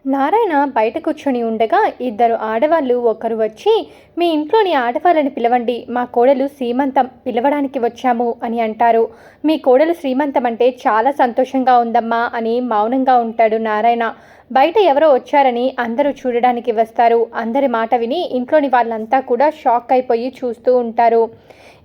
నారాయణ బయట కూర్చొని ఉండగా ఇద్దరు ఆడవాళ్ళు ఒకరు వచ్చి, మీ ఇంట్లోని ఆడవాళ్ళని పిలవండి, మా కోడలు శ్రీమంతం పిలవడానికి వచ్చాము అని అంటారు. మీ కోడలు శ్రీమంతం అంటే చాలా సంతోషంగా ఉందమ్మా అని మౌనంగా ఉంటాడు నారాయణ. బయట ఎవరో వచ్చారని అందరూ చూడడానికి వస్తారు. అందరి మాట విని ఇంట్లోని వాళ్ళంతా కూడా షాక్ అయిపోయి చూస్తూ ఉంటారు.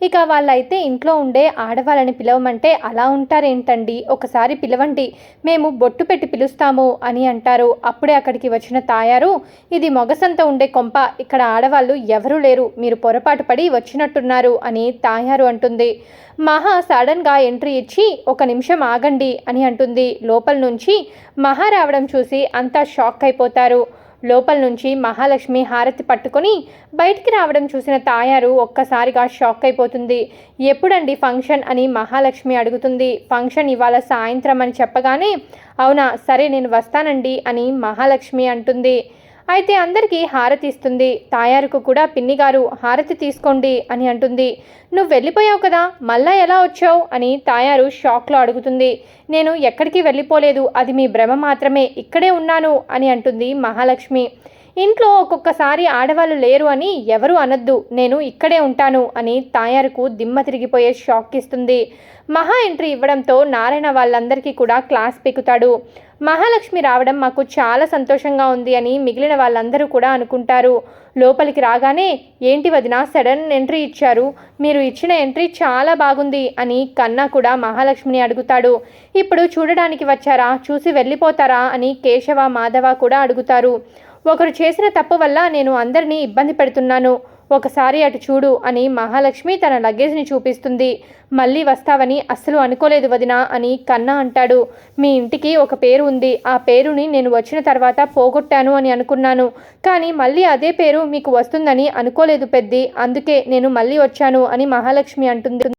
ఇక వాళ్ళైతే ఇంట్లో ఉండే ఆడవాళ్ళని పిలవమంటే అలా ఉంటారేంటండి, ఒకసారి పిలవండి, మేము బొట్టు పెట్టి పిలుస్తాము అని అంటారు. అప్పుడే అక్కడికి వచ్చిన తాయారు, ఇది మొగసంత ఉండే కొంప, ఇక్కడ ఆడవాళ్ళు ఎవరూ లేరు, మీరు పొరపాటు పడి వచ్చినట్టున్నారు అని తాయారు అంటుంది. మహా సడన్గా ఎంట్రీ ఇచ్చి, ఒక నిమిషం ఆగండి అని అంటుంది. లోపల నుంచి మహా రావడం చూసి అంతా షాక్ అయిపోతారు. లోపల నుంచి మహాలక్ష్మి హారతి పట్టుకొని బయటికి రావడం చూసిన తాయారు ఒక్కసారిగా షాక్ అయిపోతుంది. ఎప్పుడండి ఫంక్షన్ అని మహాలక్ష్మి అడుగుతుంది. ఫంక్షన్ ఇవాళ సాయంత్రం అని చెప్పగానే, అవునా, సరే నేను వస్తానండి అని మహాలక్ష్మి అంటుంది. అయితే అందరికీ హారతి ఇస్తుంది. తాయారుకు కూడా పిన్నిగారు హారతి తీసుకోండి అని అంటుంది. నువ్వు వెళ్ళిపోయావు కదా, మళ్ళా ఎలా వచ్చావు అని తాయారు షాక్లో అడుగుతుంది. నేను ఎక్కడికి వెళ్ళిపోలేదు, అది మీ భ్రమ మాత్రమే, ఇక్కడే ఉన్నాను అని అంటుంది మహాలక్ష్మి. ఇంట్లో ఒక్కొక్కసారి ఆడవాళ్ళు లేరు అని ఎవరు అనొద్దు, నేను ఇక్కడే ఉంటాను అని తాయారుకు దిమ్మ తిరిగిపోయే షాక్ ఇస్తుంది. మహా ఎంట్రీ ఇవ్వడంతో నారాయణ వాళ్ళందరికీ కూడా క్లాస్ పీకుతాడు. మహాలక్ష్మి రావడం మాకు చాలా సంతోషంగా ఉంది అని మిగిలిన వాళ్ళందరూ కూడా అనుకుంటారు. లోపలికి రాగానే, ఏంటి వదిన సడన్ ఎంట్రీ ఇచ్చారు, మీరు ఇచ్చిన ఎంట్రీ చాలా బాగుంది అని కన్నా కూడా మహాలక్ష్మిని అడుగుతాడు. ఇప్పుడు చూడడానికి వచ్చారా, చూసి వెళ్ళిపోతారా అని కేశవ మాధవ కూడా అడుగుతారు. ఒకరు చేసిన తప్పు వల్ల నేను అందరినీ ఇబ్బంది పెడుతున్నాను, ఒకసారి అటు చూడు అని మహాలక్ష్మి తన లగేజ్ని చూపిస్తుంది. మళ్ళీ వస్తావని అస్సలు అనుకోలేదు వదినా అని కన్నా అంటాడు. మీ ఇంటికి ఒక పేరు ఉంది, ఆ పేరుని నేను వచ్చిన తర్వాత పోగొట్టాను అని అనుకున్నాను, కానీ మళ్ళీ అదే పేరు మీకు వస్తుందని అనుకోలేదు పెద్ది, అందుకే నేను మళ్ళీ వచ్చాను అని మహాలక్ష్మి అంటుంది.